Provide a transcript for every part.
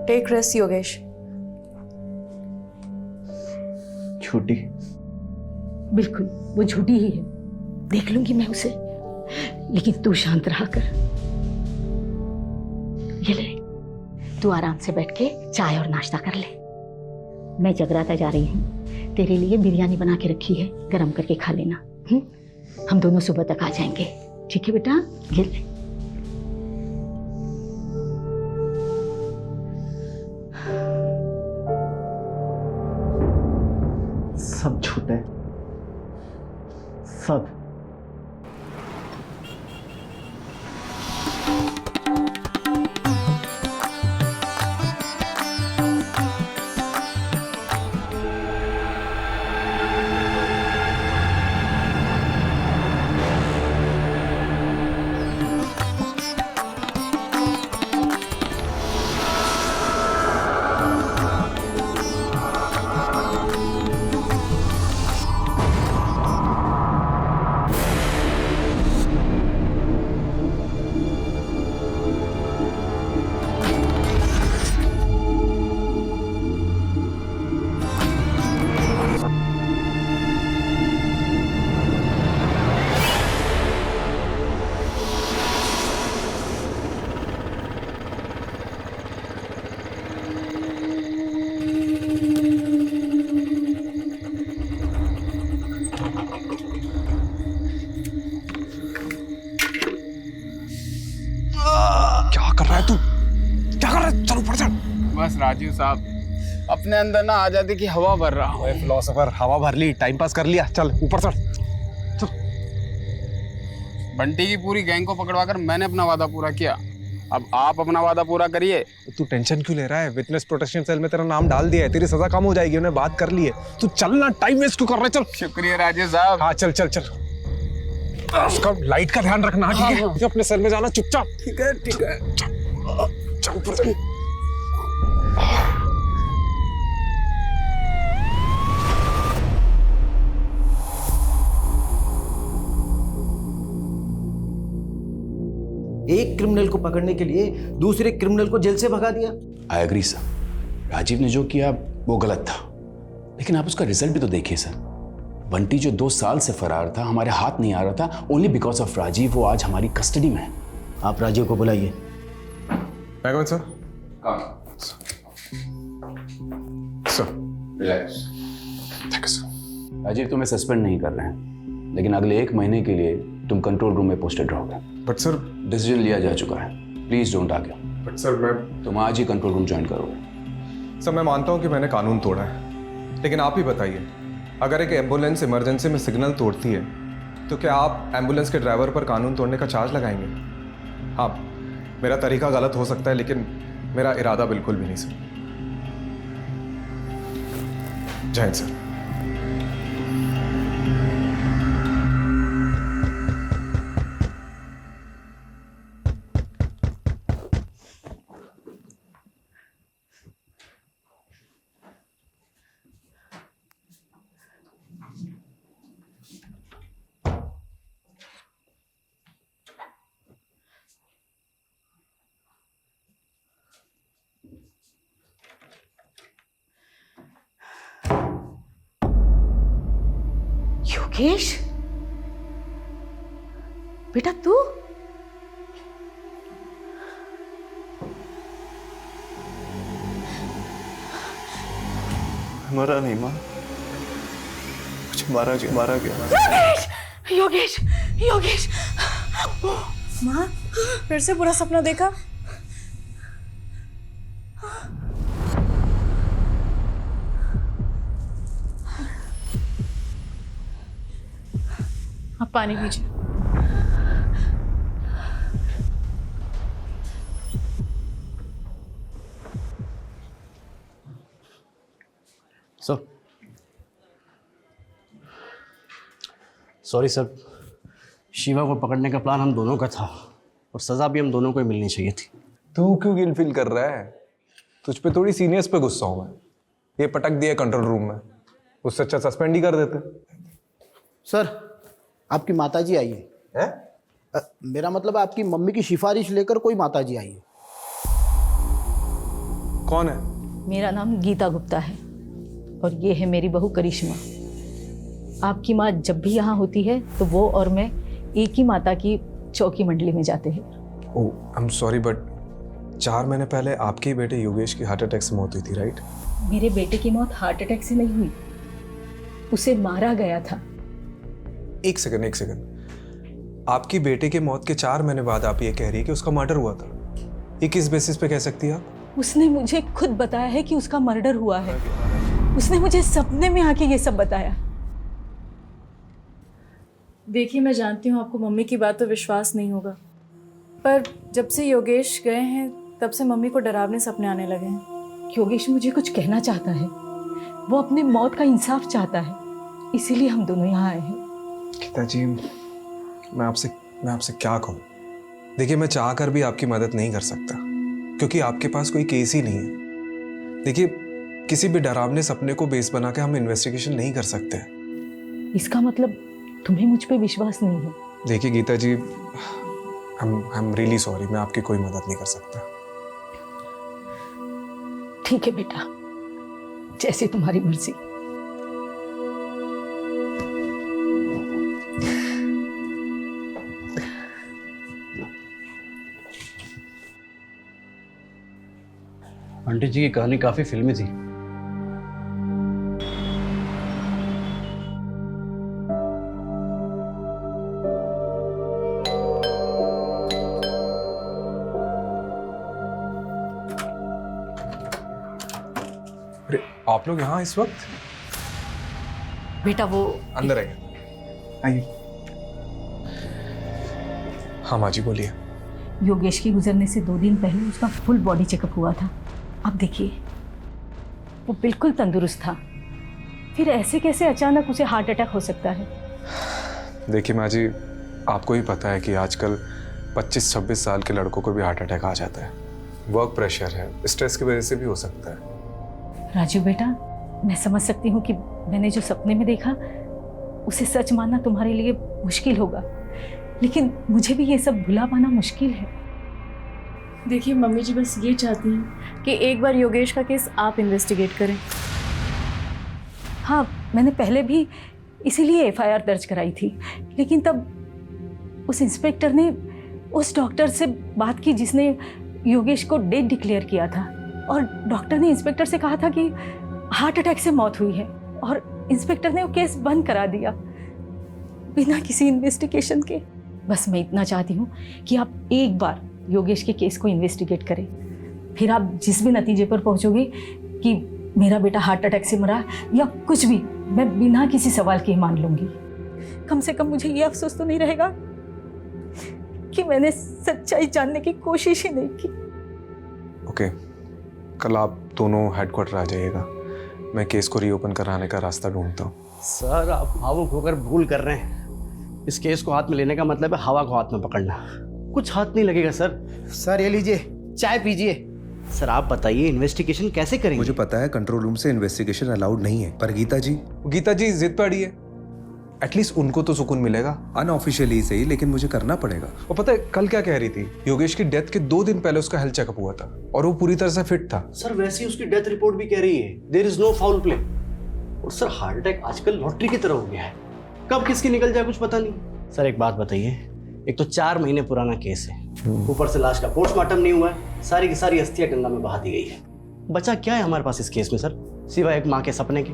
Take rest Yogesh. झूठी? बिल्कुल वो झूठी ही है, देख लूंगी मैं उसे, लेकिन तू शांत रहा कर। ये ले, तू आराम से बैठ के चाय और नाश्ता कर ले। मैं जगराता जा रही हूँ, तेरे लिए बिरयानी बना के रखी है, गरम करके खा लेना। हम दोनों सुबह तक आ जाएंगे, ठीक है बेटा? ये ले। सब झूठ है, सब। बस राजीव साहब, अपने अंदर ना आजादी की हवा भर रहा हूँ। फिलोसोफर, हवा भर ली, टाइम पास कर लिया, चल ऊपर चढ़। बंटी की पूरी गैंग को पकड़वाकर मैंने अपना वादा पूरा किया, अब आप अपना वादा पूरा करिए। तू टेंशन क्यों ले रहा है? विटनेस प्रोटेक्शन सेल में तेरा नाम डाल दिया है, तेरी सजा कम हो जाएगी, उन्हें बात कर ली है। तू चलना, टाइम वेस्ट क्यों कर रहा है? चल। शुक्रिया राजीव साहब। हाँ चल चल चल। उसका लाइट का ध्यान रखना, ठीक है? अपने सेल में जाना चुपचाप। ठीक है ठीक है। चल ऊपर चल। एक क्रिमिनल को पकड़ने के लिए दूसरे क्रिमिनल को जेल से भगा दिया। आई एग्री सर, राजीव ने जो किया वो गलत था, लेकिन आप उसका रिजल्ट भी तो देखिए सर। बंटी जो 2 साल से फरार था, हमारे हाथ नहीं आ रहा था, ओनली बिकॉज ऑफ राजीव वो आज हमारी कस्टडी में है। आप राजीव को बुलाइए। Sir. Sir relax. Thank you sir. Rajiv तुम्हें सस्पेंड नहीं कर रहे हैं, लेकिन अगले 1 महीने के लिए तुम कंट्रोल रूम में पोस्टेड रहोगे। बट सर, डिसीजन लिया जा चुका है, please don't argue. But sir मैं तुम आज ही कंट्रोल रूम ज्वाइन करोगे। सर मैं मानता हूँ कि मैंने कानून तोड़ा है, लेकिन आप ही बताइए, अगर एक एम्बुलेंस इमरजेंसी में सिग्नल तोड़ती है तो क्या आप एम्बुलेंस के ड्राइवर पर कानून तोड़ने का चार्ज लगाएंगे? हाँ, मेरा तरीका गलत हो सकता है, लेकिन मेरा इरादा बिल्कुल भी नहीं सर। जय हिंद सर। योगेश बेटा, तू? मरा नहीं माँ, कुछ मारा गया। योगेश, योगेश। माँ, फिर से बुरा सपना देखा? आप पानी पीजिए। सॉरी सर, शिवा को पकड़ने का प्लान हम दोनों का था और सज़ा भी हम दोनों को ही मिलनी चाहिए थी। तू क्यों गिल्ट फील कर रहा है? तुझ पे थोड़ी सीनियर्स पे गुस्सा हूं मैं। ये पटक दिया कंट्रोल रूम में, उससे अच्छा सस्पेंड ही कर देते। सर, आपकी माताजी आई है। मेरा मतलब है आपकी मम्मी की सिफारिश लेकर कोई माताजी आई है। कौन है? मेरा नाम गीता गुप्ता है और ये है मेरी बहू करिश्मा। आपकी माँ जब भी यहाँ होती है तो वो और मैं एक ही माता की चौकी मंडली में जाते हैं। ओह, आई एम सॉरी बट 4 महीने पहले आपके ही बेटे योगेश की हार्ट अटैक से मौत हुई थी, राइट? मेरे बेटे की मौत हार्ट अटैक से नहीं हुई, उसे मारा गया था। एक सेकंड। आपकी बेटे के मौत के 4 महीने बाद आप ये कह रही है कि उसका मर्डर हुआ था। ये किस बेसिस पे कह सकती है आप? उसने मुझे खुद बताया है कि उसका मर्डर हुआ है। उसने मुझे सपने में आके ये सब बताया। देखिए, मैं जानती हूँ आपको मम्मी की बात तो विश्वास नहीं होगा, पर जब से योगेश गए हैं तब से मम्मी को डरावने सपने आने लगे हैं। योगेश मुझे कुछ कहना चाहता है, वो अपने मौत का इंसाफ चाहता है, इसीलिए हम दोनों यहाँ आए हैं। गीता जी, मैं आपसे क्या कहूँ? देखिए, मैं चाह कर भी आपकी मदद नहीं कर सकता क्योंकि आपके पास कोई केस ही नहीं है। देखिए, किसी भी डरावने सपने को बेस बना के हम इन्वेस्टिगेशन नहीं कर सकते। इसका मतलब तुम्हें मुझ पे विश्वास नहीं है? देखिए गीता जी, आई एम रियली सॉरी, मैं आपकी कोई मदद नहीं कर सकता। ठीक है बेटा, जैसे तुम्हारी मर्जी। आंटी जी की कहानी काफी फिल्मी थी। अरे आप लोग यहाँ इस वक्त? बेटा वो अंदर आइए। हाँ माँ जी बोलिए। योगेश के गुजरने से 2 दिन पहले उसका फुल बॉडी चेकअप हुआ था। अब देखिए, वो बिल्कुल तंदुरुस्त था, फिर ऐसे कैसे अचानक उसे हार्ट अटैक हो सकता है? देखिए माँ जी, आपको ही पता है कि आजकल 25-26 साल के लड़कों को भी हार्ट अटैक आ जाता है। वर्क प्रेशर है, स्ट्रेस की वजह से भी हो सकता है। राजू बेटा, मैं समझ सकती हूँ कि मैंने जो सपने में देखा उसे सच मानना तुम्हारे लिए मुश्किल होगा, लेकिन मुझे भी ये सब भुला पाना मुश्किल है। देखिए, मम्मी जी बस ये चाहती हैं कि एक बार योगेश का केस आप इन्वेस्टिगेट करें। हाँ, मैंने पहले भी इसीलिए FIR दर्ज कराई थी, लेकिन तब उस इंस्पेक्टर ने उस डॉक्टर से बात की जिसने योगेश को डेड डिक्लेयर किया था, और डॉक्टर ने इंस्पेक्टर से कहा था कि हार्ट अटैक से मौत हुई है, और इंस्पेक्टर ने वो केस बंद करा दिया बिना किसी इन्वेस्टिगेशन के। बस मैं इतना चाहती हूँ कि आप एक बार योगेश के केस को इन्वेस्टिगेट करें, फिर आप जिस भी नतीजे पर पहुँचोगे कि मेरा बेटा हार्ट अटैक से मरा या कुछ भी, मैं बिना किसी सवाल के मान लूँगी। कम से कम मुझे ये अफसोस तो नहीं रहेगा कि मैंने सच्चाई जानने की कोशिश ही नहीं की। ओके, कल आप दोनों हेडक्वार्टर आ जाइएगा, मैं केस को रीओपन कराने का रास्ता ढूंढता हूँ। सर, आप भावुक होकर भूल कर रहे हैं। इस केस को हाथ में लेने का मतलब है हवा को हाथ में पकड़ना। कुछ हाथ नहीं लगेगा सर। सर ये लीजिए, चाय पीजिए। सर आप बताइए, इन्वेस्टिगेशन कैसे करेंगे? मुझे पता है कंट्रोल रूम से इन्वेस्टिगेशन अलाउड नहीं है, पर गीता जी जिद पे अड़ी है, एटलीस्ट उनको तो सुकून मिलेगा। अनऑफिशियली सही, लेकिन मुझे करना पड़ेगा। और पता है कल क्या कह रही थी? योगेश की डेथ के 2 दिन पहले उसका हेल्थ चेकअप हुआ था और वो पूरी तरह से फिट था। सर वैसे ही उसकी डेथ रिपोर्ट भी कह रही है there is no foul play. और सर हार्ट अटैक आजकल लॉटरी की तरह हो गया है, कब किसकी निकल जाए कुछ पता नहीं। सर एक बात बताइए, एक तो 4 महीने पुराना केस है, ऊपर से लाश का पोस्टमार्टम नहीं हुआ है, सारी की सारी अस्थियां गंगा में बहा दी गई है। बचा क्या है हमारे पास इस केस में सर, सिवाय एक माँ के सपने के?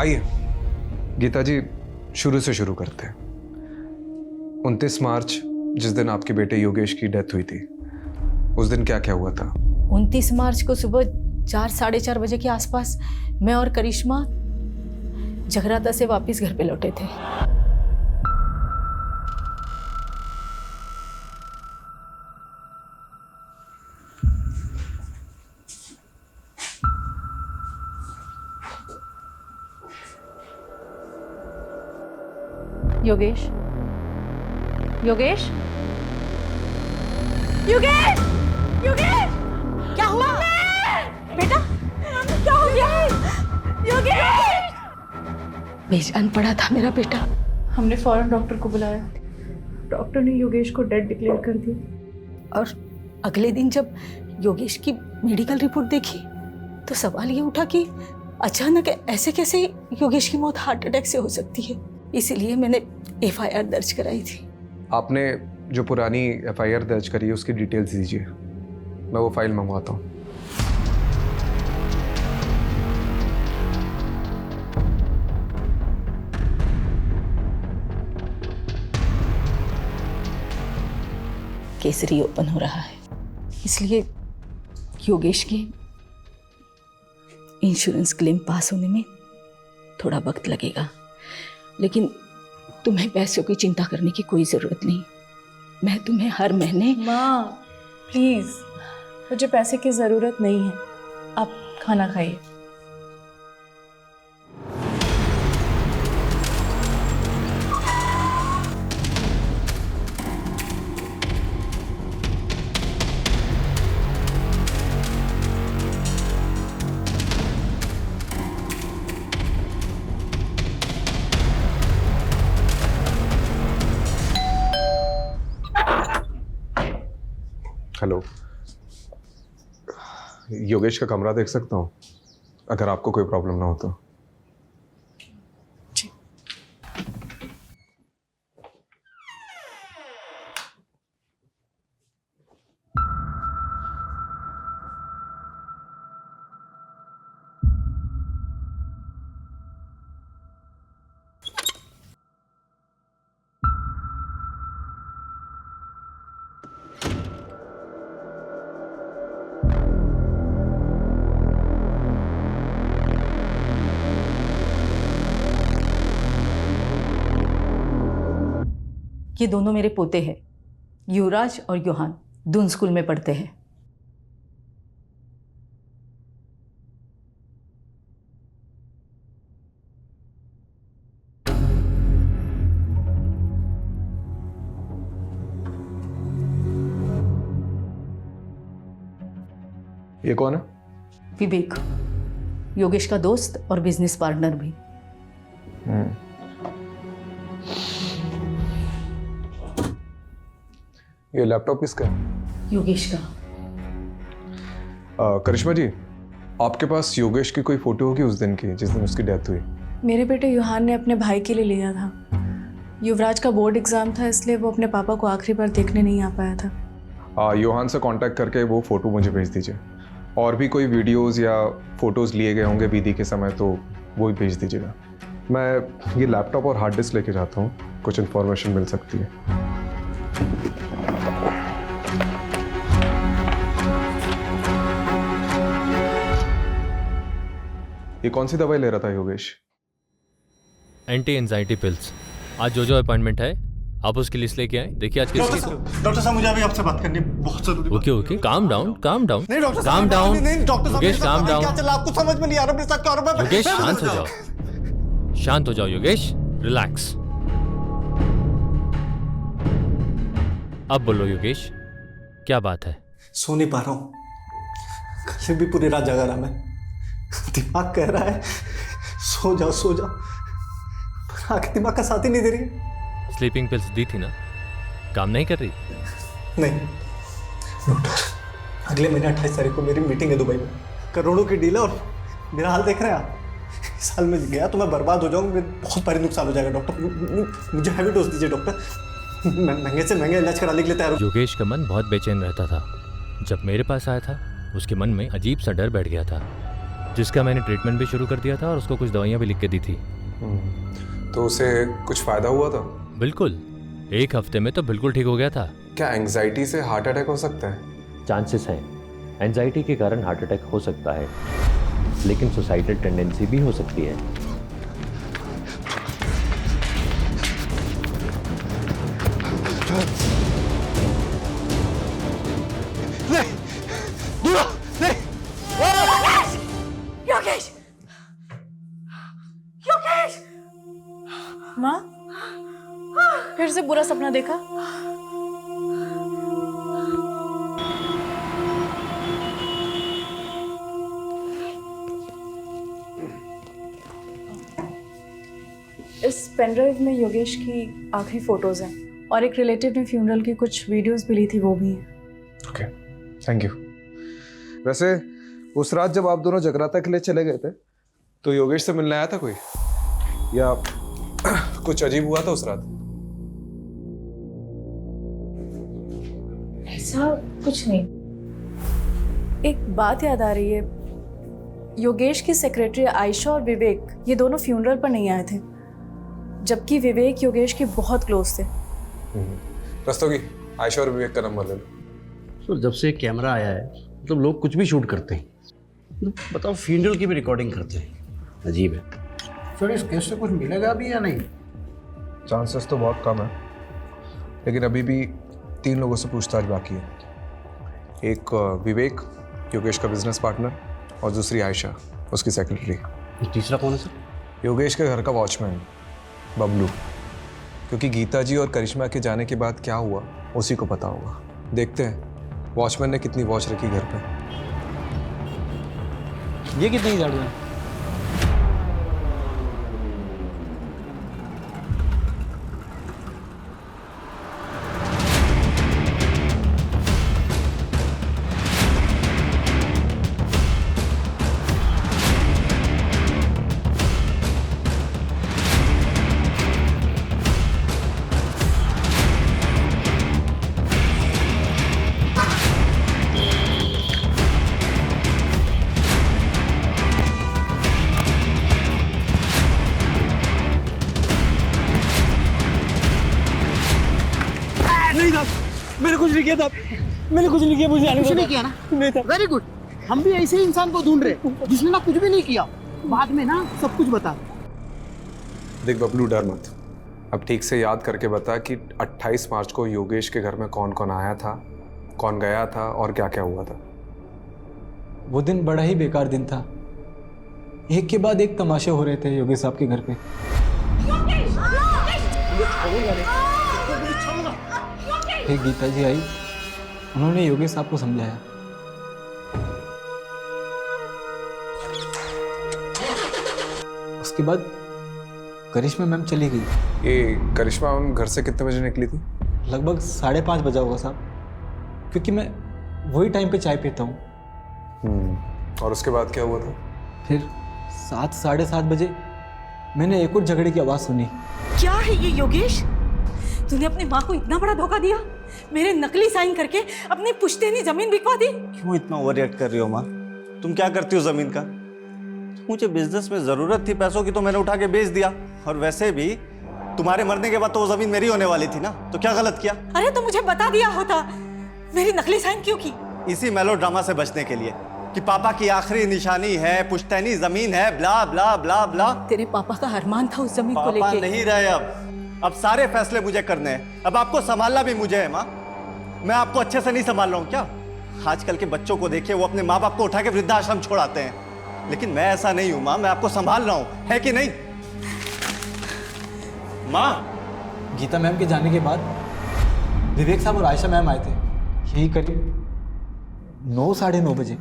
आइए गीता जी, शुरू से शुरू करते हैं। 29 मार्च, जिस दिन आपके बेटे योगेश की डेथ हुई थी, उस दिन क्या क्या हुआ था? 29 मार्च को सुबह 4-4:30 बजे के आसपास मैं और करिश्मा जगराता से वापस घर पे लौटे थे। योगेश, योगेश, योगेश, योगेश, क्या हुआ बेटा? क्या हो गया? योगेश! बेजान पड़ा था मेरा बेटा। हमने फौरन डॉक्टर को बुलाया, डॉक्टर ने योगेश को डेड डिक्लेयर कर दिया। और अगले दिन जब योगेश की मेडिकल रिपोर्ट देखी तो सवाल ये उठा कि अचानक ऐसे कैसे योगेश की मौत हार्ट अटैक से हो सकती है। इसीलिए मैंने FIR दर्ज कराई थी। आपने जो पुरानी FIR दर्ज करी है उसकी डिटेल्स दीजिए, मैं वो फाइल मंगवाता हूँ। केस रीओपन हो रहा है, इसलिए योगेश के इंश्योरेंस क्लेम पास होने में थोड़ा वक्त लगेगा, लेकिन तुम्हें पैसों की चिंता करने की कोई ज़रूरत नहीं। मैं तुम्हें हर महीने। माँ प्लीज़, मुझे पैसे की ज़रूरत नहीं है, आप खाना खाइए। हेलो, योगेश का कमरा देख सकता हूँ अगर आपको कोई प्रॉब्लम ना हो तो। ये दोनों मेरे पोते हैं, युवराज और योहान, दून स्कूल में पढ़ते हैं। ये कौन है? विवेक, योगेश का दोस्त और बिजनेस पार्टनर भी। ये लैपटॉप किसका है? योगेश का। करिश्मा जी, आपके पास योगेश की कोई फोटो होगी उस दिन की जिस दिन उसकी डेथ हुई? मेरे बेटे युहान ने अपने भाई के लिए लिया था। युवराज का बोर्ड एग्ज़ाम था, इसलिए वो अपने पापा को आखिरी बार देखने नहीं आ पाया था। योहान से कांटेक्ट करके वो फ़ोटो मुझे भेज दीजिए। और भी कोई वीडियोस या फ़ोटोज़ लिए गए होंगे विधि के समय तो वो भी भेज दीजिएगा। मैं ये लैपटॉप और हार्ड डिस्क लेके जाता हूँ, कुछ इन्फॉर्मेशन मिल सकती है। ये कौन सी दवाई ले रहा था योगेश? Anti anxiety pills. आज जो अपॉइंटमेंट है आप उसकी लिस्ट लेके आए। देखिए आज किसकी। डॉक्टर साहब मुझे अभी आपसे बात करनी है, बहुत जरूरी। ओके काम डाउन नहीं डॉक्टर साहब, काम डाउन। नहीं डॉक्टर साहब, योगेश काम डाउन। क्या चला आपको समझ में नहीं आ रहा मेरे साथ क्या हो रहा है? योगेश शांत हो जाओ, शांत हो जाओ योगेश, रिलैक्स। अब बोलो योगेश, क्या बात है? सो नहीं पा रहा हूँ, कल भी पूरी रात जगा रहा मैं। दिमाग कह रहा है सो जाओ सो जाओ, पर आंखें दिमाग का साथ ही नहीं दे रही। स्लीपिंग पिल्स दी थी ना, काम नहीं कर रही? नहीं डॉक्टर, अगले महीने 28 तारीख को मेरी मीटिंग है दुबई में। करोड़ों की डील है और मेरा हाल देख रहे हैं आप। इस साल में गया तो मैं बर्बाद हो जाऊंगा, बहुत भारी नुकसान हो जाएगा। डॉक्टर मुझे हैवी डोज दीजिए डॉक्टर, मैं महंगे से महंगा इलाज कराने के लिए तैयार हूँ। योगेश का मन बहुत बेचैन रहता था। जब मेरे पास आया था उसके मन में अजीब सा डर बैठ गया था, जिसका मैंने ट्रीटमेंट भी शुरू कर दिया था और उसको कुछ दवाइयाँ भी लिख के दी थी। तो उसे कुछ फ़ायदा हुआ था? बिल्कुल, 1 हफ्ते में तो बिल्कुल ठीक हो गया था। क्या एंजाइटी से हार्ट अटैक हो सकता है? चांसेस हैं, एंजाइटी के कारण हार्ट अटैक हो सकता है, लेकिन सुसाइडल टेंडेंसी भी हो सकती है। योगेश! योगेश! माँ, फिर से बुरा सपना देखा? इस पेनड्राइव में योगेश की आखिरी फोटोज हैं और एक रिलेटिव ने फ्यूनरल की कुछ वीडियोस भी ली थी, वो भी हैं। ओके। Thank you. वैसे उस रात जब आप दोनों जगराता के लिए चले गए थे तो योगेश से मिलने आया था कोई, या कुछ अजीब हुआ था उस रात? ऐसा कुछ नहीं। एक बात याद आ रही है, योगेश की सेक्रेटरी आयशा और विवेक ये दोनों फ्यूनरल पर नहीं आए थे, जबकि विवेक योगेश के बहुत क्लोज थे। रस्तोगी, आयशा और विवेक का नंबर ले लो। सर जब से कैमरा आया है मतलब लोग कुछ भी शूट करते हैं, बताओ फ्यूनरल की भी रिकॉर्डिंग करते हैं, अजीब है। सर इस केस से कुछ मिलेगा अभी या नहीं? चांसेस तो बहुत कम है, लेकिन अभी भी 3 लोगों से पूछताछ बाकी है। एक विवेक, योगेश का बिजनेस पार्टनर, और दूसरी आयशा, उसकी सेक्रेटरी। तीसरा कौन है सर? योगेश के घर का वॉचमैन बबलू, क्योंकि गीता जी और करिश्मा के जाने के बाद क्या हुआ उसी को पता होगा। देखते हैं वॉचमैन ने कितनी वॉच रखी घर पे। ये कितनी गाड़ियाँ? मैंने कुछ नहीं किया था, मैंने कुछ नहीं किया, मुझे कुछ नहीं किया ना? नहीं था। वेरी गुड, हम भी ऐसे ही इंसान को ढूंढ रहे जिसने ना कुछ भी नहीं किया, बाद में ना सब कुछ बता। देख बबलू, डर मत, अब ठीक से याद करके बता कि 28 मार्च को योगेश के घर में कौन कौन आया था, कौन गया था और क्या क्या हुआ था। वो दिन बड़ा ही बेकार दिन था, एक के बाद एक तमाशे हो रहे थे योगेश साहब के घर पे। एक गीता जी आई, उन्होंने योगेश साहब को समझाया। उसके बाद करिश्मा मैम चली गई। ये करिश्मा मैम घर से कितने बजे निकली थी? लगभग 5:30 बजा होगा साहब, क्योंकि मैं वही टाइम पे चाय पीता हूँ। और उसके बाद क्या हुआ था? फिर 7 साढ़े 7 बजे मैंने एक और झगड़े की आवाज़ सुनी। क्या है ये योगेश? तूने अपनी माँ को इतना बड़ा धोखा दिया, मेरे नकली साइन करके अपनी पुश्तैनी जमीन बिकवा दी। क्यों इतना ओवर रिएक्ट कर रही हो माँ? तुम क्या करती हो जमीन का? मुझे बिजनेस में जरूरत थी पैसों की तो मैंने उठा के बेच दिया, और वैसे भी तुम्हारे मरने के बाद तो वो जमीन मेरी होने वाली थी ना, तो क्या गलत किया? अरे तो मुझे बता दिया होता, मेरी नकली साइन क्यों की? इसी मेलोड्रामा से बचने के लिए कि पापा की आखिरी निशानी है, पुश्तैनी जमीन है, ब्ला ब्ला ब्ला ब्ला। तेरे पापा का अरमान था उस जमीन को लेके। पापा नहीं रहे अब सारे फैसले मुझे करने हैं, अब आपको संभालना भी मुझे है माँ। मैं आपको अच्छे से नहीं संभाल रहा हूँ क्या? आजकल के बच्चों को देखिए, वो अपने माँ बाप को उठा के वृद्धाश्रम छोड़ाते हैं, लेकिन मैं ऐसा नहीं हूँ माँ, मैं आपको संभाल रहा हूँ, है कि नहीं माँ? गीता मैम के जाने के बाद विवेक साहब और आयशा मैम आए थे, यही करीब 9 साढ़े 9 बजे।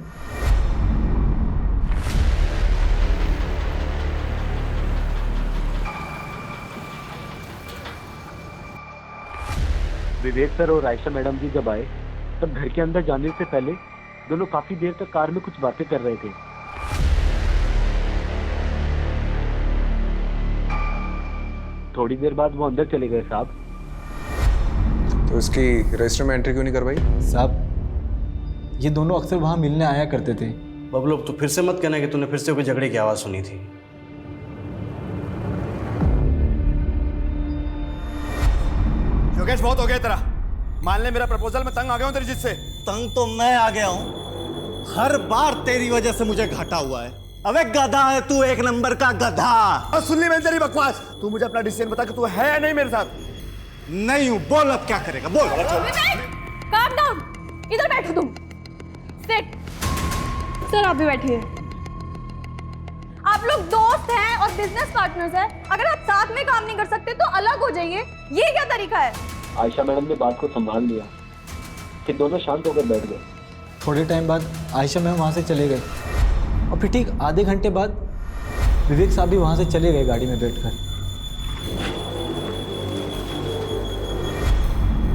विवेक सर और आयशा मैडम जी जब आए तब घर के अंदर जाने से पहले दोनों काफी देर तक कार में कुछ बातें कर रहे थे। थोड़ी देर बाद वो अंदर चले गए साहब। तो इसकी रजिस्टर में एंट्री क्यों नहीं करवाई? साहब ये दोनों अक्सर वहाँ मिलने आया करते थे। बबलू तो फिर से मत कहना कि तूने फिर से कोई झगड़े की आवाज़ सुनी थी। योगेश बहुत हो गया तेरा, मान ले मेरा प्रपोजल, मैं तंग आ गया हूँ तेरी जिद से। तंग तो मैं आ गया हूँ, हर बार तेरी वजह से मुझे घाटा हुआ है। अबे गधा है तू, एक नंबर का गधा। और सुन ली मैंने तेरी बकवास, तू मुझे अपना डिसीजन बता कि तू है या नहीं मेरे साथ। नहीं हूँ, बोल अब क्या करेगा बोल। काम डाउन, इधर बैठो तुम। सिट। सर आप भी बैठिए। आप लोग दोस्त हैं और बिजनेस पार्टनर्स हैं, अगर आप साथ में काम नहीं कर सकते तो अलग हो जाइए, ये क्या तरीका है? आयशा मैडम ने बात को संभाल लिया, फिर दोनों शांत होकर बैठ गए। थोड़े टाइम बाद आयशा मैम वहाँ से चले गए, और फिर ठीक आधे घंटे बाद विवेक साहब भी वहाँ से चले गए गाड़ी में बैठकर।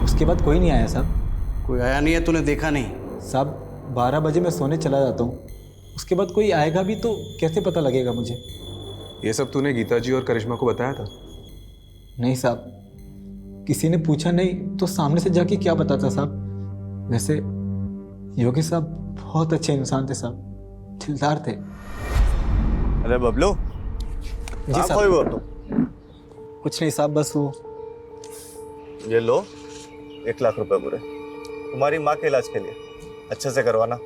उसके बाद कोई नहीं आया साहब। कोई आया नहीं है? तूने देखा नहीं? साहब 12 बजे मैं सोने चला जाता हूँ, उसके बाद कोई आएगा भी तो कैसे पता लगेगा मुझे? ये सब तूने गीता जी और करिश्मा को बताया था? नहीं साहब, किसी ने पूछा नहीं तो सामने से जाके क्या बताता साहब। वैसे योगी साहब बहुत अच्छे इंसान थे साहब, दिलदार थे। अरे बबलू, जी साहब। वो तुम? कुछ नहीं साहब, बस वो ये लो 1 लाख रुपए पूरे तुम्हारी माँ के इलाज के लिए, अच्छे से करवाना।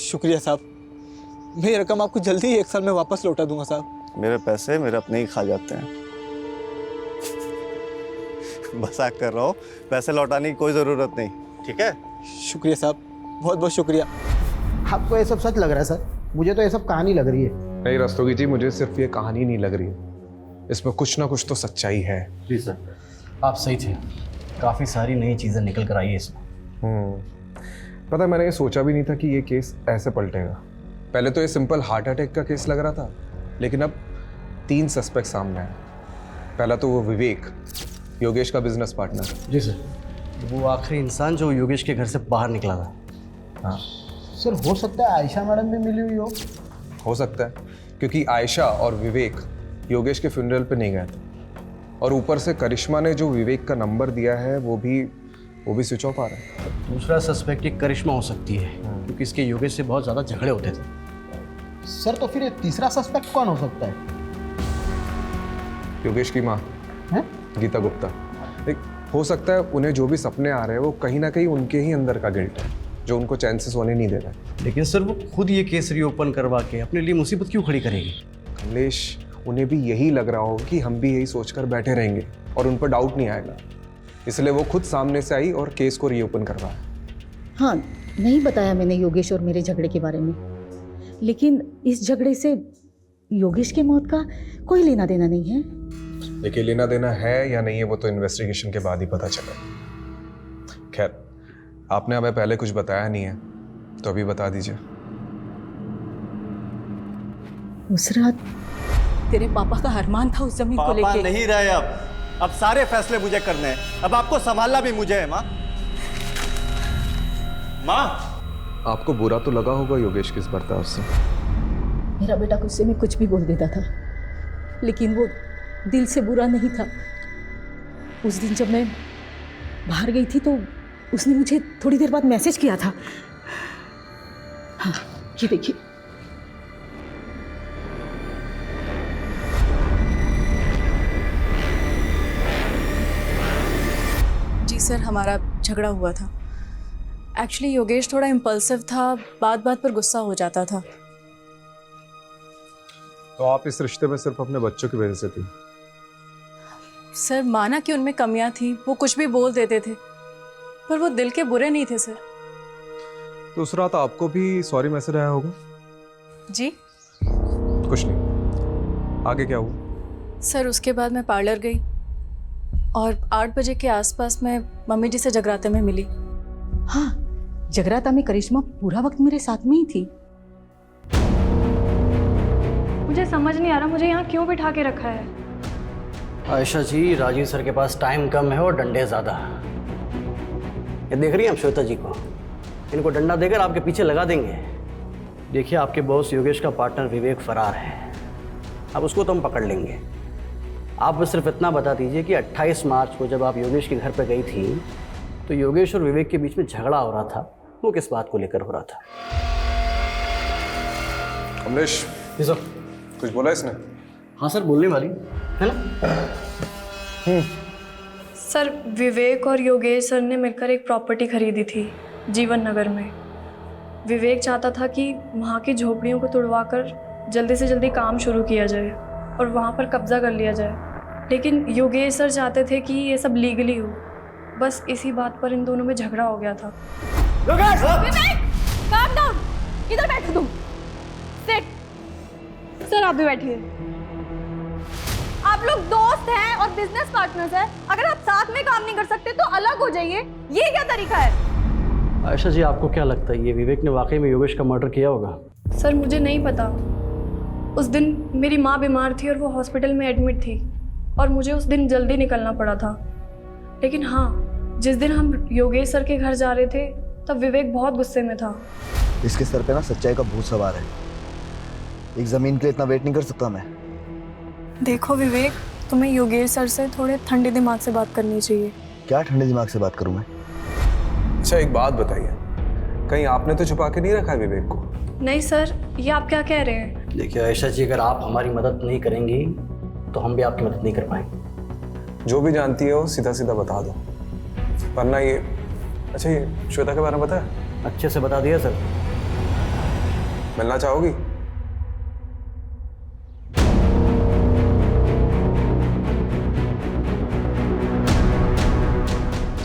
शुक्रिया साहब, मैं ये रकम आपको जल्दी ही 1 साल में वापस लौटा दूंगा साहब। मेरे पैसे मेरे अपने ही खा जाते हैं। मजाक कर रहा हूँ, पैसे लौटाने की कोई जरूरत नहीं, ठीक है? शुक्रिया साहब, बहुत बहुत शुक्रिया। आपको ये सब सच लग रहा है सर? मुझे तो ये सब कहानी लग रही है। नहीं रस्तोगी जी, मुझे सिर्फ ये कहानी नहीं लग रही है, इसमें कुछ ना कुछ तो सच्चाई है। जी सर, आप सही थे, काफ़ी सारी नई चीज़ें निकल कर आई है इसमें। पता है, मैंने ये सोचा भी नहीं था कि ये केस ऐसे पलटेगा। पहले तो ये सिंपल हार्ट अटैक का केस लग रहा था, लेकिन अब 3 सस्पेक्ट सामने आए। पहला तो वो विवेक, योगेश का बिजनेस पार्टनर। जी सर, वो आखिरी इंसान जो योगेश के घर से बाहर निकला था। हाँ सर, हो सकता है आयशा मैडम भी मिली हुई हो सकता है, क्योंकि आयशा और विवेक योगेश के फ्यूनरल पे नहीं गए थे, और ऊपर से करिश्मा ने जो विवेक का नंबर दिया है वो भी स्विच ऑफ आ रहा है। दूसरा सस्पेक्ट एक करिश्मा हो सकती है, क्योंकि इसके योगेश से बहुत ज़्यादा झगड़े होते थे। सर, तो फिर ये तीसरा सस्पेक्ट कौन हो सकता है? योगेश की माँ गीता गुप्ता। हो सकता है उन्हें जो भी सपने आ रहे हैं वो कहीं ना कहीं उनके ही अंदर का गिल्ट है, जो उनको चैन से सोने नहीं दे रहा है। लेकिन सर, वो खुद ये केस रीओपन करवा के अपने लिए मुसीबत क्यों खड़ी करेगी? कमलेश, उन्हें भी यही लग रहा हो कि हम भी यही सोचकर बैठे रहेंगे और उन पर डाउट नहीं आएगा, इसलिए वो खुद सामने से आई और केस को रीओपन करवाया। हाँ, नहीं बताया मैंने योगेश और मेरे झगड़े के बारे में, लेकिन इस झगड़े से योगेश की मौत का कोई लेना देना नहीं है। देखिए, लेना देना है या नहीं है वो तो इन्वेस्टिगेशन के बाद ही पता चला। खैर, आपने हमें पहले कुछ बताया नहीं है तो अभी बता दीजिए। उस रात तेरे पापा का अरमान था उस जमीन को लेके। पापा नहीं रहे अब सारे फैसले मुझे करने हैं, अब आपको संभालना भी मुझे है। माँ, आपको बुरा तो लगा होगा योगेश किस बर्ताव से? मेरा बेटा गुस्से में कुछ भी बोल देता था, लेकिन वो दिल से बुरा नहीं था। उस दिन जब मैं बाहर गई थी तो उसने मुझे थोड़ी देर बाद मैसेज किया था। हाँ, ये देखिए। जी सर, हमारा झगड़ा हुआ था। एक्चुअली योगेश थोड़ा इम्पल्सिव था, बात बात पर गुस्सा हो जाता था। तो आप इस रिश्ते में सिर्फ अपने बच्चों की वजह से थी? सर, माना कि उनमें कमियां थी, वो कुछ भी बोल देते थे, पर वो दिल के बुरे नहीं थे सर। तो उस रात आपको भी सॉरी मैसेज आया होगा? जी कुछ नहीं, आगे क्या हुआ? सर, उसके बाद मैं पार्लर गई और 8 बजे के आसपास मैं मम्मी जी से जगराते में मिली। हाँ, जगराता में करिश्मा पूरा वक्त मेरे साथ में ही थी। मुझे समझ नहीं आ रहा, मुझे यहाँ क्यों बिठा के रखा है? आयशा जी, राजीव सर के पास टाइम कम है और डंडे ज़्यादा। ये देख रही हैं हम श्वेता जी को, इनको डंडा देकर आपके पीछे लगा देंगे। देखिए, आपके बॉस योगेश का पार्टनर विवेक फरार है, अब उसको तो हम पकड़ लेंगे। आप बस सिर्फ इतना बता दीजिए कि 28 मार्च को जब आप योगेश के घर पर गई थी तो योगेश और विवेक के बीच में झगड़ा हो रहा था, वो किस बात को लेकर हो रहा था? कमलेश। जी सर। कुछ बोला इसने? हाँ सर, बोलने वाली है ना। सर, विवेक और योगेश सर ने मिलकर एक प्रॉपर्टी खरीदी थी जीवन नगर में। विवेक चाहता था कि वहाँ की झोपड़ियों को तुड़वाकर जल्दी से जल्दी काम शुरू किया जाए और वहाँ पर कब्जा कर लिया जाए, लेकिन योगेश सर चाहते थे कि ये सब लीगली हो। बस इसी बात पर इन दोनों में झगड़ा हो गया था। योगेश! विवेक! calm down! इधर बैठो तुम। Sit! सर, आप भी बैठिए। आप लोग दोस्त हैं और बिजनेस पार्टनर्स हैं। अगर आप साथ में काम नहीं कर सकते तो अलग हो जाइए। ये क्या तरीका है? आयशा जी, आपको क्या लगता है ये विवेक ने वाकई में योगेश का मर्डर किया होगा? सर, मुझे नहीं पता। उस दिन मेरी माँ बीमार थी और वो हॉस्पिटल में एडमिट थी और मुझे उस दिन जल्दी निकलना पड़ा था। लेकिन हाँ, जिस दिन हम योगेश सर के घर जा रहे थे तब विवेक बहुत गुस्से में था। इसके सर पे ना सच्चाई का भूत सवार है। एक जमीन के लिए इतना वेट नहीं कर सकता मैं। देखो विवेक, तुम्हें योगेश सर से थोड़े ठंडे दिमाग से बात करनी चाहिए। क्या ठंडे दिमाग से बात करूं मैं? अच्छा एक बात बताइए, कहीं आपने तो छुपा के नहीं रखा है विवेक को? नहीं सर, ये आप क्या कह रहे हैं? देखिए आयशा जी, अगर आप हमारी मदद नहीं करेंगी तो हम भी आपकी मदद नहीं कर पाएंगे। जो भी जानती है वो सीधा सीधा बता दो, वरना ये। अच्छा ये श्वेता के बारे में पता है? अच्छे से बता दिया सर। मिलना चाहोगी?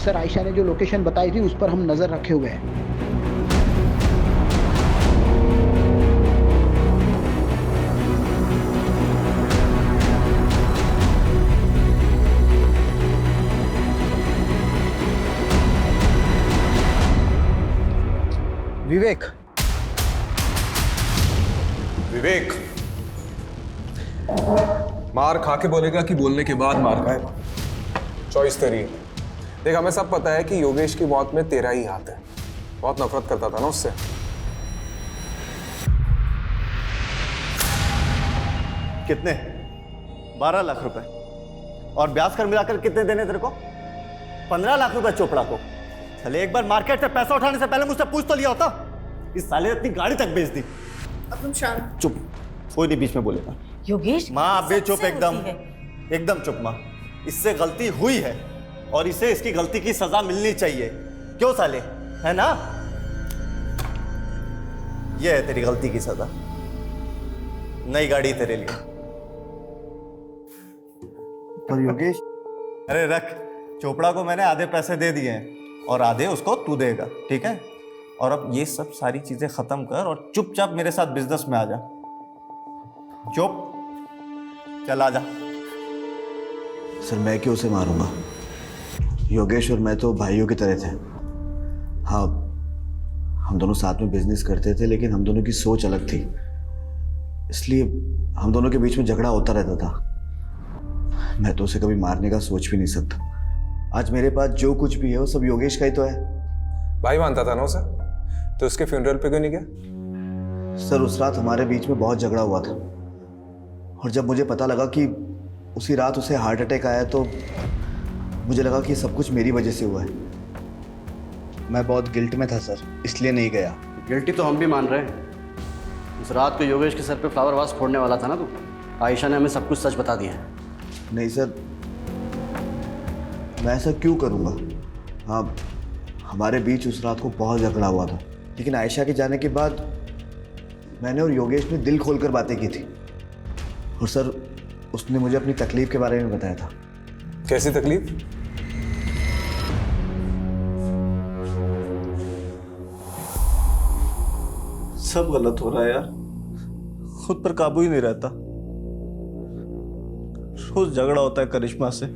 सर आयशा ने जो लोकेशन बताई थी उस पर हम नजर रखे हुए हैं। विवेक, विवेक मार खा के बोलेगा कि बोलने के बाद मार खाएगा? चॉइस तेरी है। देख, हमें सब पता है कि योगेश की मौत में तेरा ही हाथ है। बहुत नफरत करता था ना उससे। कितने? 12 लाख रुपए। और ब्याज कर मिलाकर कितने देने तेरे को? 15 लाख रुपए चोपड़ा को। चले एक बार मार्केट से पैसा उठाने से पहले मुझसे पूछ तो लिया होता। इस साले ने अपनी गाड़ी तक बेच दी। अब तुम शांत। चुप, कोई नहीं बीच में बोलेगा। योगेश, माँ आप भी चुप, एकदम चुप माँ। इससे गलती हुई है और इसे इसकी गलती की सजा मिलनी चाहिए। क्यों साले, है ना? यह है तेरी गलती की सजा। नई गाड़ी तेरे लिए। पर योगेश, अरे रख, चोपड़ा को मैंने आधे पैसे दे दिए हैं और आधे उसको तू देगा, ठीक है? और अब ये सब सारी चीजें खत्म कर और चुपचाप मेरे साथ बिजनेस में आ जा। चुप, चल आ जा। सर मैं क्यों उसे मारूंगा? योगेश और मैं तो भाइयों की तरह थे। हाँ, हम दोनों साथ में बिजनेस करते थे, लेकिन हम दोनों की सोच अलग थी, इसलिए हम दोनों के बीच में झगड़ा होता रहता था। मैं तो उसे कभी मारने का सोच भी नहीं सकता। आज मेरे पास जो कुछ भी है वो सब योगेश का ही तो है। भाई मानता था ना उसे, तो उसके फ्यूनरल पे क्यों नहीं गया? सर उस रात हमारे बीच में बहुत झगड़ा हुआ था, और जब मुझे पता लगा कि उसी रात उसे हार्ट अटैक आया तो मुझे लगा कि सब कुछ मेरी वजह से हुआ है। मैं बहुत गिल्ट में था सर, इसलिए नहीं गया। गिल्टी तो हम भी मान रहे हैं। उस रात को योगेश के सर पे फ्लावर वास फोड़ने वाला था ना तू। आयशा ने हमें सब कुछ सच बता दिया है। नहीं सर, मैं ऐसा क्यों करूँगा? हाँ, हमारे बीच उस रात को बहुत झगड़ा हुआ था, लेकिन आयशा के जाने के बाद मैंने और योगेश ने दिल खोलकर बातें की थी। और सर उसने मुझे अपनी तकलीफ के बारे में बताया था। कैसी तकलीफ? सब गलत हो रहा है यार, खुद पर काबू ही नहीं रहता। रोज झगड़ा होता है करिश्मा से।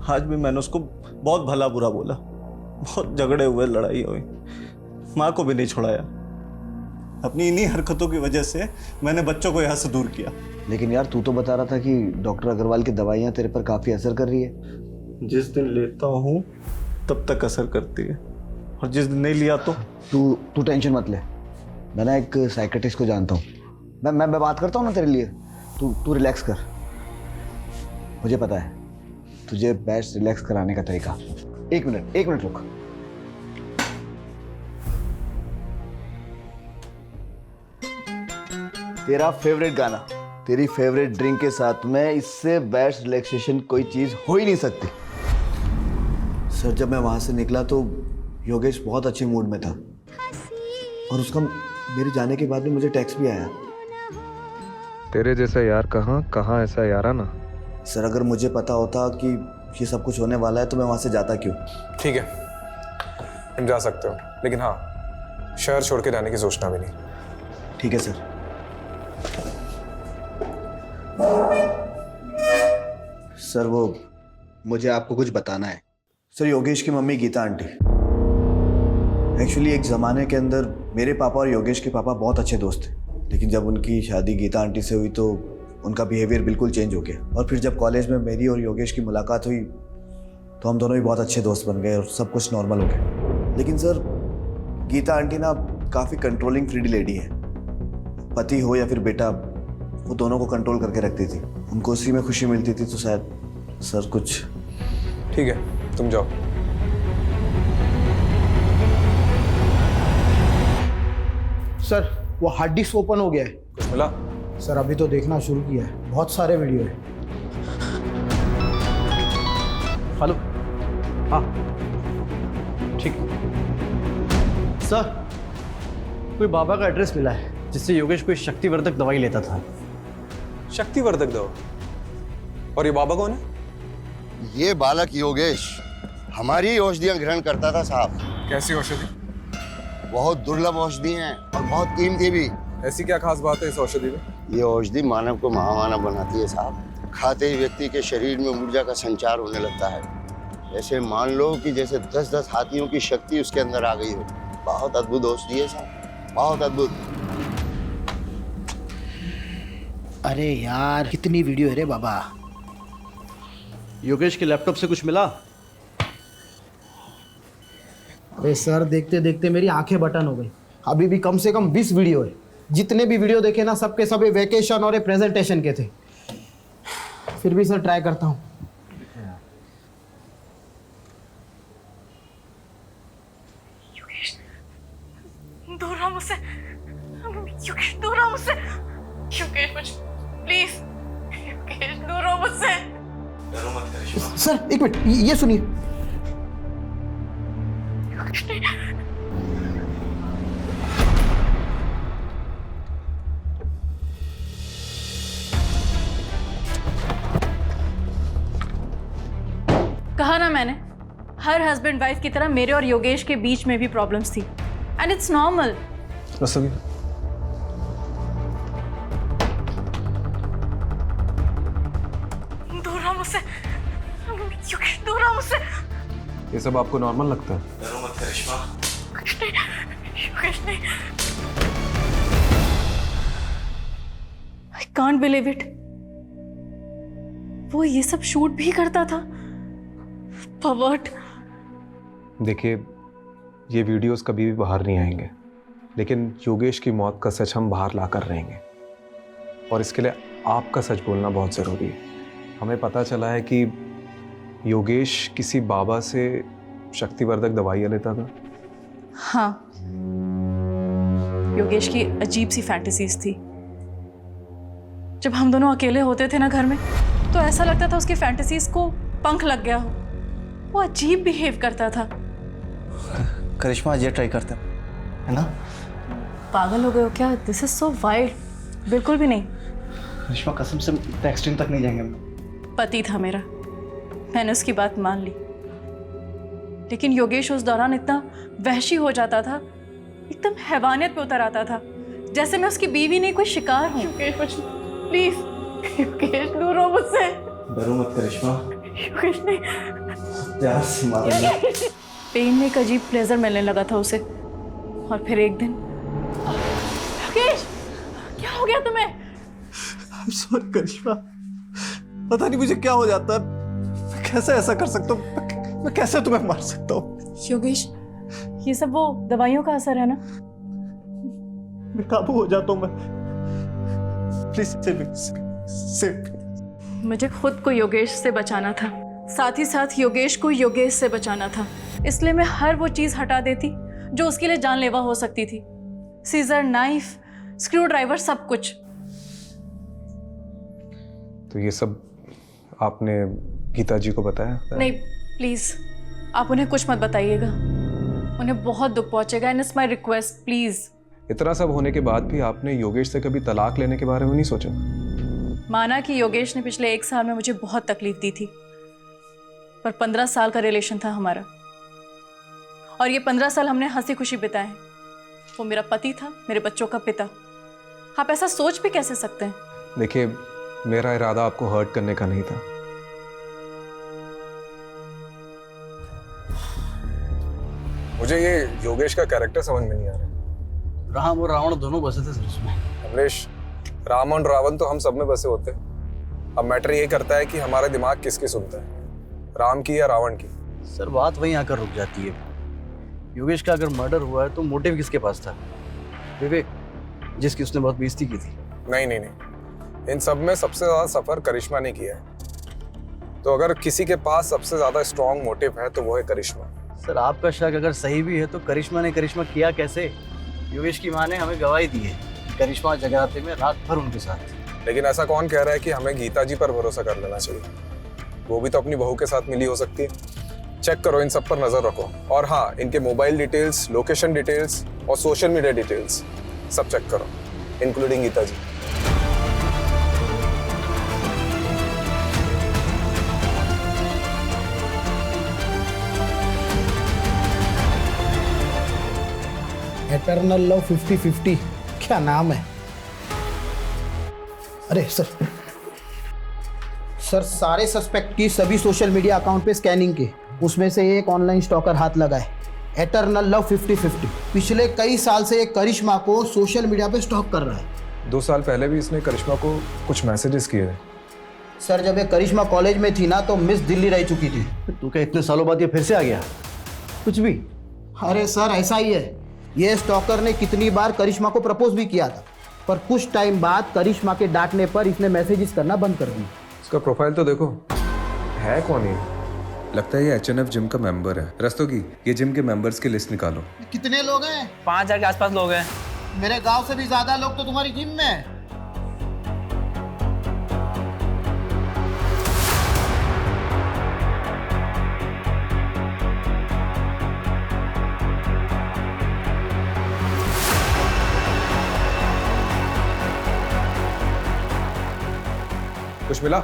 आज भी मैंने उसको बहुत भला बुरा बोला, बहुत झगड़े हुए, लड़ाई हुई, माँ को भी नहीं छोड़ा यार। अपनी इन्हीं हरकतों की वजह से मैंने बच्चों को यहाँ से दूर किया। लेकिन यार तू तो बता रहा था कि डॉक्टर अग्रवाल की दवाइयाँ तेरे पर काफ़ी असर कर रही है। जिस दिन लेता हूँ तब तक असर करती है, और जिस दिन नहीं लिया तो तू टेंशन मत ले। मैं ना एक साइकेट्रिस्ट को जानता हूँ, मैं बात करता हूँ ना तेरे लिए। तू रिलैक्स कर, मुझे पता है तुझे बेस्ट रिलैक्स कराने का तरीका। एक मिनट रुक। तेरा फेवरेट गाना, तेरी फेवरेट ड्रिंक के साथ में इससे बेस्ट रिलैक्सेशन कोई चीज़ हो ही नहीं सकती। सर जब मैं वहाँ से निकला तो योगेश बहुत अच्छे मूड में था, और उसका मेरे जाने के बाद में मुझे टेक्स्ट भी आया। तेरे जैसा यार कहाँ ऐसा याराना। सर अगर मुझे पता होता कि ये सब कुछ होने वाला है तो मैं वहाँ से जाता क्यों? ठीक है, तुम जा सकते हो, लेकिन हाँ, शहर छोड़ के जाने की सोचना भी नहीं। ठीक है सर। सर वो मुझे आपको कुछ बताना है। सर योगेश की मम्मी गीता आंटी, एक्चुअली एक ज़माने के अंदर मेरे पापा और योगेश के पापा बहुत अच्छे दोस्त थे, लेकिन जब उनकी शादी गीता आंटी से हुई तो उनका बिहेवियर बिल्कुल चेंज हो गया। और फिर जब कॉलेज में मेरी और योगेश की मुलाकात हुई तो हम दोनों भी बहुत अच्छे दोस्त बन गए और सब कुछ नॉर्मल हो गया। लेकिन सर गीता आंटी ना काफ़ी कंट्रोलिंग फ्रीडी लेडी है। पति हो या फिर बेटा, वो दोनों को कंट्रोल करके रखती थी। उनको उसी में खुशी मिलती थी, तो शायद सर कुछ। ठीक है, तुम जाओ। सर वो हार्ड डिस्क ओपन हो गया है। कुछ मिला? सर अभी तो देखना शुरू किया है, बहुत सारे वीडियो है। हेलो, हाँ ठीक। सर कोई बाबा का एड्रेस मिला है जिससे योगेश कोई शक्तिवर्धक दवाई लेता था। शक्तिवर्धक दवा? और ये बाबा कौन है? ये बालक योगेश हमारी औषधियां ग्रहण करता था साहब। कैसी औषधि? बहुत दुर्लभ औषधि हैं और बहुत कीमती भी। ऐसी क्या खास बात है इस औषधि में? ये औषधि मानव को महामानव बनाती है साहब। खाते ही व्यक्ति के शरीर में ऊर्जा का संचार होने लगता है। ऐसे मान लो कि जैसे 10-10 हाथियों की शक्ति उसके अंदर आ गई हो। बहुत अद्भुत औषधि है साहब, बहुत अद्भुत। अरे यार कितनी वीडियो है रे बाबा। योगेश के लैपटॉप से कुछ मिला? अरे सर देखते देखते मेरी आंखें बटन हो गई। अभी भी कम से कम 20 वीडियो है। जितने भी वीडियो देखे ना सबके सब वेकेशन और प्रेजेंटेशन के थे। फिर भी सर ट्राई करता हूँ। दूर रहो मुझसे, योगेश दूर रहो मुझसे। योगेश मुझे प्लीज, योगेश दूर रहो मुझसे। सर एक मिनट, ये सुनिए। कहा ना मैंने, हर हस्बैंड वाइफ की तरह मेरे और योगेश के बीच में भी प्रॉब्लम्स थी एंड इट्स नॉर्मल। दूर रहो मुझसे, योगेश दूर रहो मुझसे। ये सब आपको नॉर्मल लगता है? डरो मत करिश्मा। योगेश नहीं। I can't believe it। वो ये सब शूट भी करता था। परवर्ट। देखिए, ये वीडियोस कभी भी बाहर नहीं आएंगे, लेकिन योगेश की मौत का सच हम बाहर ला कर रहेंगे। और इसके लिए आपका सच बोलना बहुत ज़रूरी है। हमें पता चला है कि योगेश किसी बाबा से शक्तिवर्धक दवाइयाँ लेता था। हाँ, योगेश की अजीब सी फैंटेसीज थी। जब हम दोनों अकेले होते थे ना घर में, तो ऐसा लगता था उसकी फैंटेसीज को पंख लग गया हो। वो अजीब बिहेव करता था। करिश्मा ये ट्राई करते हैं, है ना? पागल हो गए हो क्या? This is so wild. बिल्कुल भी नहीं। करिश्मा कसम से एक्सट्रीम तक नहीं जाएंगे हम। पति था मेरा, मैंने उसकी बात मान ली। लेकिन योगेश उस दौरान इतना वहशी हो जाता था, एकदम हैवानियत पे उतर आता था, जैसे मैं उसकी बीवी नहीं कोई शिकार हूँ। योगेश प्लीज, योगेश दूर हो मुझसे। डरो मत करिश्मा। योगेश नहीं। प्यार से मारेंगे। पेन में एक अजीब प्लेजर मिलने लगा था उसे। और फिर एक दिन, योगेश क्या हो गया तुम्हें? सॉरी करिश्मा, पता नहीं मुझे क्या हो जाता है। मैं कैसे ऐसा कर सकता हूँ? मैं कैसे तुम्हें मार सकता हूँ? योगेश, ये सब वो दवाइयों का असर है ना? मैं काबू हो जाता हूँ। मैं प्लीज सेव। मुझे खुद को योगेश से बचाना था, साथ ही साथ योगेश को योगेश से बचाना था। इसलिए मैं हर वो चीज़ हटा देती जो उसके लिए जानलेवा हो सकती थी। सीजर, नाइफ, स्क्रू ड्राइवर, सब कुछ। तो ये सब आपने गीता जी को बताया? नहीं प्लीज़, आप उन्हें कुछ मत बताइएगा। उन्हें बहुत दुख पहुंचेगा and it's my request, please. इतना सब होने के बाद भी आपने योगेश से कभी तलाक लेने के बारे में नहीं सोचा? माना कि योगेश ने पिछले 1 साल में मुझे बहुत तकलीफ दी थी, पर 15 साल का रिलेशन था हमारा, और ये 15 साल हमने हंसी खुशी बिताए। वो मेरा पति था, मेरे बच्चों का पिता। आप ऐसा सोच भी कैसे सकते हैं? देखिए, मेरा इरादा आपको हर्ट करने का नहीं था। मुझे ये योगेश का कैरेक्टर समझ में नहीं आ रहा। राम और रावण दोनों बसे थे सर उसमें। कमलेश, राम और रावण तो हम सब में बसे होते हैं। अब मैटर ये करता है कि हमारा दिमाग किसकी सुनता है, राम की या रावण की। सर बात वहीं आकर रुक जाती है। योगेश का अगर मर्डर हुआ है तो मोटिव किसके पास था? विवेक, जिसकी उसने बहुत बेइज्जती की थी। नहीं नहीं नहीं, इन सब में सबसे ज्यादा सफर करिश्मा ने किया है। तो अगर किसी के पास सबसे ज्यादा स्ट्रॉन्ग मोटिव है तो वो है करिश्मा। सर, आपका शक अगर सही भी है तो करिश्मा ने करिश्मा किया कैसे? योगेश की माँ ने हमें गवाही दी है कि करिश्मा जगराते में रात भर उनके साथ थी। लेकिन ऐसा कौन कह रहा है कि हमें गीता जी पर भरोसा कर लेना चाहिए? वो भी तो अपनी बहू के साथ मिली हो सकती है। चेक करो, इन सब पर नजर रखो। और हाँ, इनके मोबाइल डिटेल्स, लोकेशन डिटेल्स और सोशल मीडिया डिटेल्स सब चेक करो, इंक्लूडिंग गीता जी। एटर्नल लव 50-50 क्या नाम है? अरे सर सारे सस्पेक्ट की सभी सोशल मीडिया अकाउंट पे स्कैनिंग की, उसमें से एक ऑनलाइन स्टॉकर हाथ लगा है। एटर्नल लव 50-50 पिछले कई साल से एक करिश्मा को सोशल मीडिया पे स्टॉक कर रहा है। 2 साल पहले भी इसने करिश्मा को कुछ मैसेजेस किए थे। सर, जब ये करिश्मा कॉलेज में थी ना तो मिस दिल्ली रह चुकी थी। तू क्या इतने सालों बाद ये फिर से आ गया? कुछ भी? अरे सर, ऐसा ही है। ये स्टॉकर ने कितनी बार करिश्मा को प्रपोज भी किया था, पर कुछ टाइम बाद करिश्मा के डांटने पर इसने मैसेजेस करना बंद कर दिया। इसका प्रोफाइल तो देखो, है कौन ये? लगता है ये HNF जिम का मेंबर है। रस्तोगी, ये जिम के मेंबर्स की लिस्ट निकालो। कितने लोग हैं? 5000 के आसपास लोग हैं। मेरे गांव से भी ज्यादा लोग तो तुम्हारी जिम में हैं। कुछ मिला?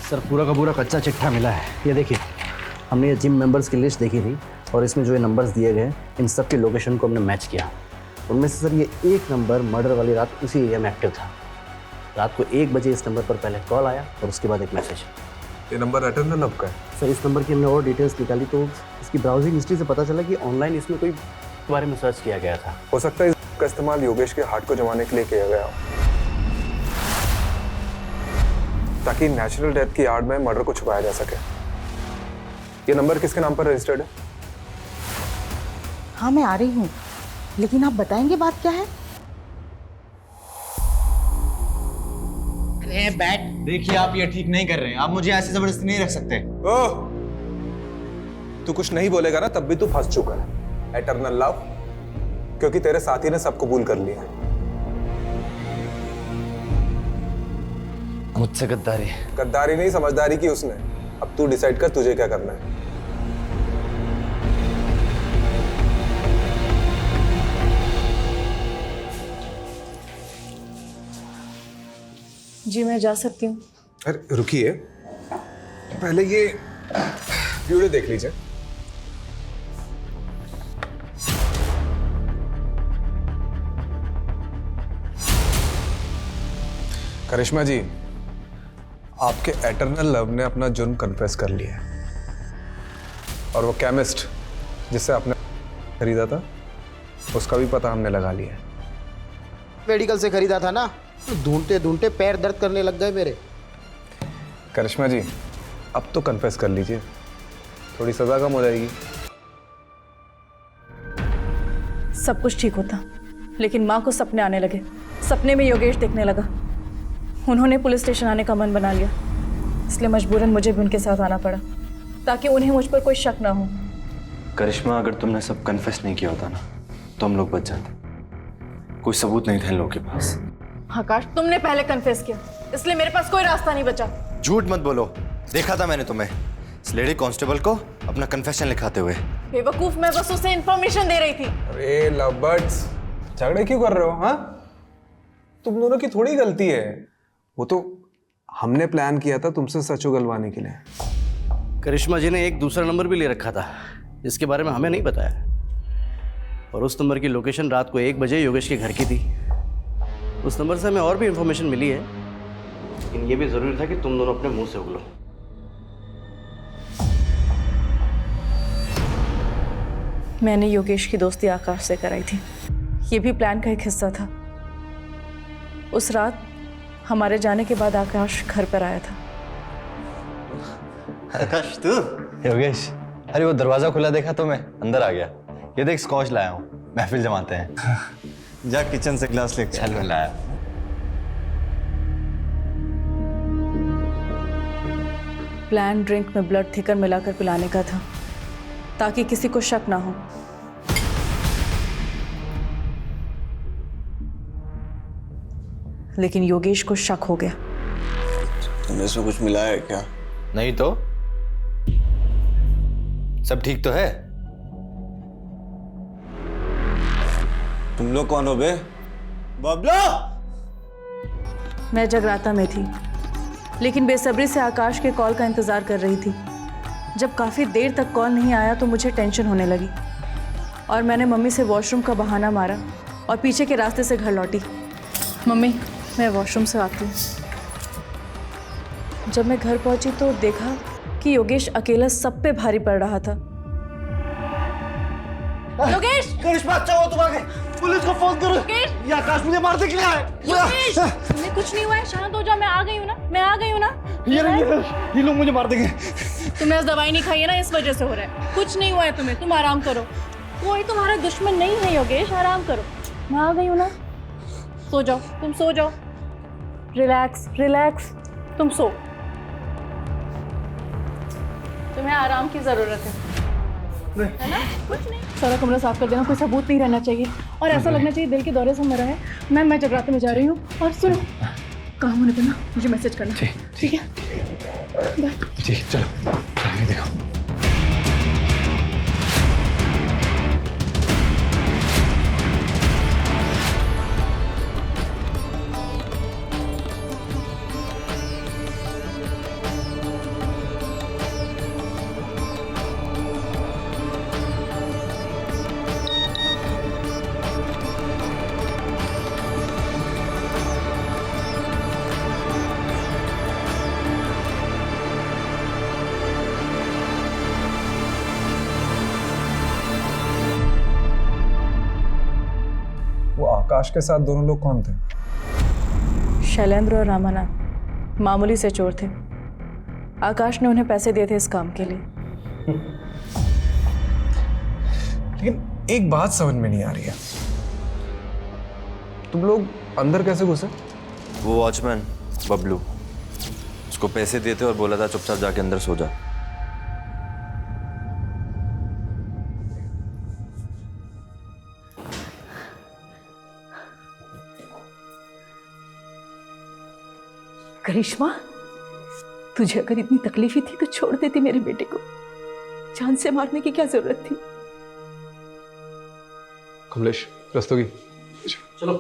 सर, पूरा का पूरा कच्चा चिट्ठा मिला है। ये देखिए, हमने ये जिम मेंबर्स की लिस्ट देखी थी और इसमें जो ये नंबर्स दिए गए इन सब के लोकेशन को हमने मैच किया। उनमें से सर ये एक नंबर मर्डर वाली रात उसी एरिया में एक्टिव था। रात को 1 बजे इस नंबर पर पहले कॉल आया और उसके बाद एक मैसेज। ये नंबर एटर्नल लव का है? सर, इस नंबर की हमने और डिटेल्स निकाली तो इसकी ब्राउजिंग हिस्ट्री से पता चला कि ऑनलाइन इसमें कोई बारे में सर्च किया गया था। हो सकता है इसका इस्तेमाल योगेश के हार्ट को जमाने के लिए किया गया हो, ताकि नेचुरल डेथ की आड़ में मर्डर को छुपाया जा सके। ये नंबर किसके नाम पर रजिस्टर्ड है? हाँ, मैं आ रही हूँ, लेकिन आप बताएंगे बात क्या है? अरे बैठ। देखिए, आप ये ठीक नहीं कर रहे हैं। आप मुझे ऐसे जबरदस्ती नहीं रख सकते। ओह, तू कुछ नहीं बोलेगा ना तब भी तू फंस चुका है। एटर्नल लव, क्योंकि तेरे साथी ने सब कबूल कर लिया है। मुझसे गद्दारी? गद्दारी नहीं, समझदारी की उसने। अब तू डिसाइड कर तुझे क्या करना है। जी, मैं जा सकती हूँ? अरे रुकिए, पहले ये वीडियो देख लीजिए। करिश्मा जी, आपके एटर्नल लव ने अपना जुर्म कन्फेस कर लिया है और वो केमिस्ट जिससे आपने खरीदा था उसका भी पता हमने लगा लिया है। मेडिकल से खरीदा था ना, ढूंढते ढूंढते पैर दर्द करने लग गए मेरे। करिश्मा जी, अब तो कन्फेस कर लीजिए, थोड़ी सजा कम हो जाएगी। सब कुछ ठीक होता, लेकिन माँ को सपने आने लगे। सपने में योगेश देखने लगा। उन्होंने पुलिस स्टेशन आने का मन बना लिया, इसलिए मजबूरन मुझे भी उनके साथ आना पड़ा ताकि उन्हें मुझ पर कोई शक ना हो। करिश्मा, अगर तुमने सब कन्फेस नहीं किया होता ना तो हम लोग बच जाते। कोई सबूत नहीं थे इन लोगों के पास। आकाश, तुमने पहले कन्फेस किया, इसलिए मेरे पास कोई रास्ता नहीं बचा। झूठ मत बोलो, देखा था मैंने तुम्हें इस लेडी कांस्टेबल को अपना कन्फेशन लिखाते हुए। बेवकूफ, मैं बस उसे इन्फॉर्मेशन दे रही थी। अरे लवबर्ड्स, झगड़े क्यों कर रहे हो? हाँ, तुम दोनों की थोड़ी गलती है। वो तो हमने प्लान किया था तुमसे सच उगलवाने के लिए। करिश्मा जी ने एक दूसरा नंबर भी ले रखा था जिसके बारे में हमें नहीं बताया, और उस नंबर की लोकेशन रात को 1 बजे योगेश के घर की थी। उस नंबर से हमें और भी इंफॉर्मेशन मिली है, लेकिन ये भी जरूरी था कि तुम दोनों अपने मुंह से उगलो। मैंने योगेश की दोस्ती आकाश से कराई थी, ये भी प्लान का एक हिस्सा था। उस रात हमारे जाने के बाद आकाश घर पर आया था। आकाश, तू? योगेश, अरे वो दरवाजा खुला देखा तो मैं अंदर आ गया। ये देख स्कॉच लाया हूँ, महफिल जमाते हैं। जा किचन से गिलास लेके चलो लाया। प्लान ड्रिंक में ब्लड थिकर मिलाकर पिलाने का था ताकि किसी को शक ना हो। लेकिन योगेश को शक हो गया। तुमने इसमें कुछ मिलाया है क्या? नहीं तो सब ठीक तो है। तुम लोग कौन हो बे? बबलू! मैं जगराता में थी, लेकिन बेसब्री से आकाश के कॉल का इंतजार कर रही थी। जब काफ़ी देर तक कॉल नहीं आया तो मुझे टेंशन होने लगी और मैंने मम्मी से वॉशरूम का बहाना मारा और पीछे के रास्ते से घर लौटी। मम्मी, मैं वॉशरूम से आती हूँ। जब मैं घर पहुंची तो देखा कि योगेश अकेला सब पे भारी पड़ रहा था। योगेश! करिश्मा, अच्छा हो तुम आ गए। पुलिस को फोन करो। ये आकाश मुझे मारने के लिए आए। योगेश! तुम्हें कुछ नहीं हुआ है, शांत हो जाओ। मैं आ गई हूँ ना, मैं आ गई हूँ ना। ये लोग मुझे मार देंगे। तुमने दवाई नहीं खाई है ना, इस वजह से हो रहा है। कुछ नहीं हुआ है तुम्हें, तुम आराम करो। कोई तुम्हारा दुश्मन नहीं है योगेश, आराम करो। मैं आ गई हूँ ना, सो जाओ, तुम सो जाओ। रिलैक्स रिलैक्स, तुम सो। तुम्हें आराम की जरूरत है ना? कुछ नहीं। सारा कमरा साफ कर देना, कोई सबूत नहीं रहना चाहिए और ऐसा लगना चाहिए दिल के दौरे से मरा है। मैं जगराते में जा रही हूँ और सुनो, काम होने पर ना मुझे मैसेज करना। ठीक है? बाय। ठीक, चलो देखो। आकाश के साथ दोनों लोग कौन थे? शैलेंद्र और रामानाथ मामूली से चोर थे। आकाश ने उन्हें पैसे दिए थे इस काम के लिए। लेकिन एक बात समझ में नहीं आ रही है, तुम लोग अंदर कैसे घुसे? वो वॉचमैन बबलू, उसको पैसे देते और बोला था चुपचाप जाके अंदर सो जा। करिश्मा, तुझे अगर इतनी तकलीफ ही थी तो छोड़ देती मेरे बेटे को। जान से मारने की क्या जरूरत थी? कमलेश, रस्तोगी, चलो।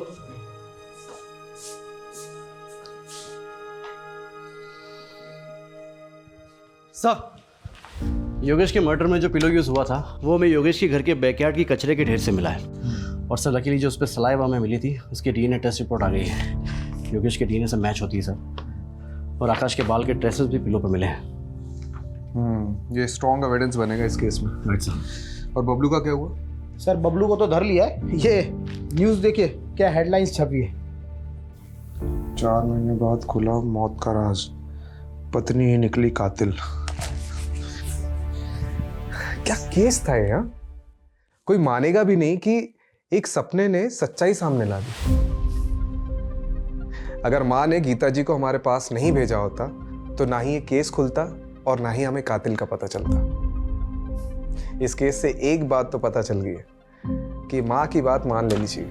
सर, योगेश के मर्डर में जो पिलो यूज हुआ था वो हमें योगेश के घर के बैकयार्ड की कचरे के ढेर से मिला है। और सर लकीली जो उस पर सलाइवा में मिली थी उसकी डीएनए टेस्ट रिपोर्ट आ गई है। योगेश के डीएनए से मैच होती है सर। और आकाश के बाल के ट्रेसेस भी पिलो पर मिले हैं। ये स्ट्रॉन्ग एविडेंस बनेगा इस केस में। Right sir. और बबलू का क्या हुआ? सर बबलू को तो धर लिया है। ये न्यूज़ देखिए क्या हेडलाइंस छपी है। 4 महीने बाद खुला मौत का राज, पत्नी ही निकली कातिल। क्या केस था ये? कोई मानेगा भी नहीं कि एक सपने ने सच्चाई सामने ला दी। अगर माँ ने गीता जी को हमारे पास नहीं भेजा होता तो ना ही ये केस खुलता और ना ही हमें कातिल का पता चलता। इस केस से एक बात तो पता चल गई है कि माँ की बात मान लेनी चाहिए।